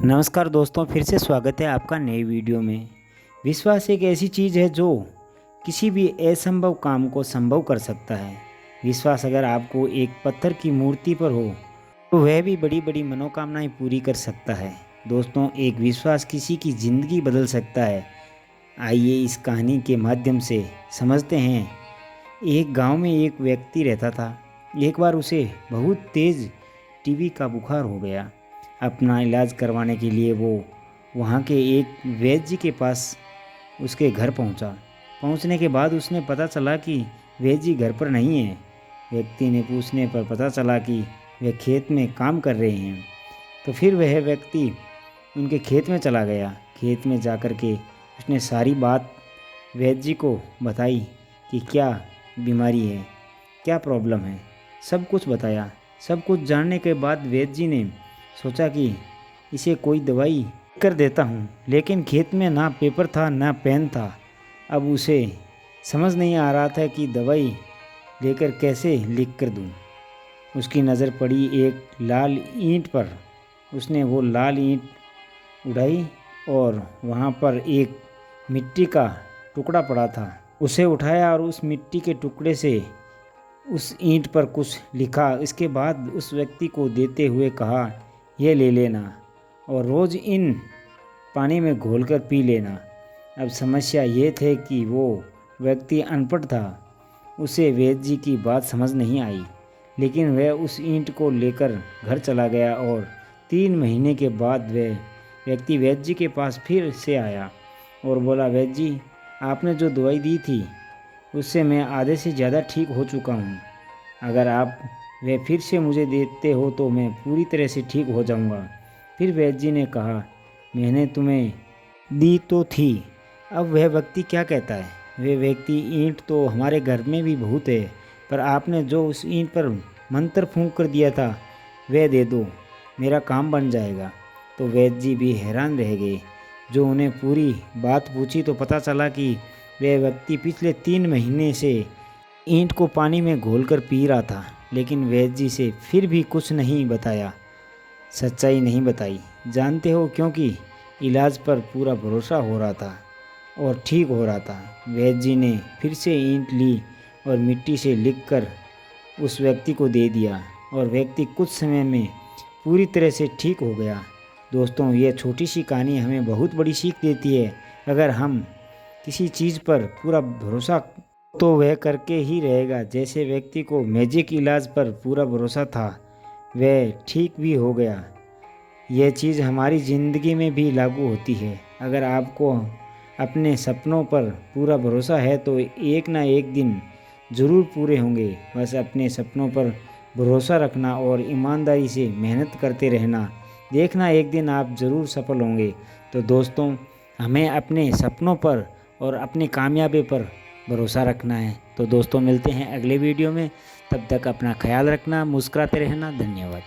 नमस्कार दोस्तों, फिर से स्वागत है आपका नए वीडियो में। विश्वास एक ऐसी चीज़ है जो किसी भी असंभव काम को संभव कर सकता है। विश्वास अगर आपको एक पत्थर की मूर्ति पर हो तो वह भी बड़ी बड़ी मनोकामनाएं पूरी कर सकता है। दोस्तों, एक विश्वास किसी की ज़िंदगी बदल सकता है। आइए इस कहानी के माध्यम से समझते हैं। एक गांव में एक व्यक्ति रहता था। एक बार उसे बहुत तेज़ टीबी का बुखार हो गया। अपना इलाज करवाने के लिए वो वहाँ के एक वैद्य जी के पास उसके घर पहुँचा। पहुँचने के बाद उसने पता चला कि वैद्य जी घर पर नहीं है। व्यक्ति ने पूछने पर पता चला कि वे खेत में काम कर रहे हैं। तो फिर वह व्यक्ति उनके खेत में चला गया। खेत में जाकर के उसने सारी बात वैद्य जी को बताई कि क्या बीमारी है, क्या प्रॉब्लम है, सब कुछ बताया। सब कुछ जानने के बाद वैद्य जी ने सोचा कि इसे कोई दवाई कर देता हूँ, लेकिन खेत में ना पेपर था ना पेन था। अब उसे समझ नहीं आ रहा था कि दवाई लेकर कैसे लिख कर दूँ। उसकी नज़र पड़ी एक लाल ईंट पर। उसने वो लाल ईंट उठाई और वहाँ पर एक मिट्टी का टुकड़ा पड़ा था। उसे उठाया और उस मिट्टी के टुकड़े से उस ईंट पर कुछ लिखा। इसके बाद उस व्यक्ति को देते हुए कहा, ये ले लेना और रोज़ इन पानी में घोलकर पी लेना। अब समस्या ये थी कि वो व्यक्ति अनपढ़ था। उसे वैद्य जी की बात समझ नहीं आई, लेकिन वह उस ईंट को लेकर घर चला गया और 3 महीने के बाद वह व्यक्ति वैद्य जी के पास फिर से आया और बोला, वैद्य जी, आपने जो दवाई दी थी उससे मैं आधे से ज़्यादा ठीक हो चुका हूँ। अगर आप वह फिर से मुझे देते हो तो मैं पूरी तरह से ठीक हो जाऊँगा। फिर वैद्य जी ने कहा, मैंने तुम्हें दी तो थी, अब वह व्यक्ति क्या कहता है? वह व्यक्ति, ईंट तो हमारे घर में भी बहुत है, पर आपने जो उस ईंट पर मंत्र फूंक कर दिया था वह दे दो, मेरा काम बन जाएगा। तो वैद्य जी भी हैरान रह गए। जो उन्हें पूरी बात पूछी तो पता चला कि वह व्यक्ति पिछले 3 महीने से ईंट को पानी में घोलकर पी रहा था, लेकिन वैद्य जी से फिर भी कुछ नहीं बताया, सच्चाई नहीं बताई। जानते हो, क्योंकि इलाज पर पूरा भरोसा हो रहा था और ठीक हो रहा था। वैद्य जी ने फिर से ईंट ली और मिट्टी से लिखकर उस व्यक्ति को दे दिया और व्यक्ति कुछ समय में पूरी तरह से ठीक हो गया। दोस्तों, यह छोटी सी कहानी हमें बहुत बड़ी सीख देती है। अगर हम किसी चीज़ पर पूरा भरोसा तो वह करके ही रहेगा। जैसे व्यक्ति को मैजिक इलाज पर पूरा भरोसा था, वह ठीक भी हो गया। यह चीज़ हमारी ज़िंदगी में भी लागू होती है। अगर आपको अपने सपनों पर पूरा भरोसा है तो एक ना एक दिन ज़रूर पूरे होंगे। बस अपने सपनों पर भरोसा रखना और ईमानदारी से मेहनत करते रहना। देखना, एक दिन आप ज़रूर सफल होंगे। तो दोस्तों, हमें अपने सपनों पर और अपनी कामयाबी पर भरोसा रखना है। तो दोस्तों, मिलते हैं अगले वीडियो में। तब तक अपना ख्याल रखना, मुस्कुराते रहना। धन्यवाद।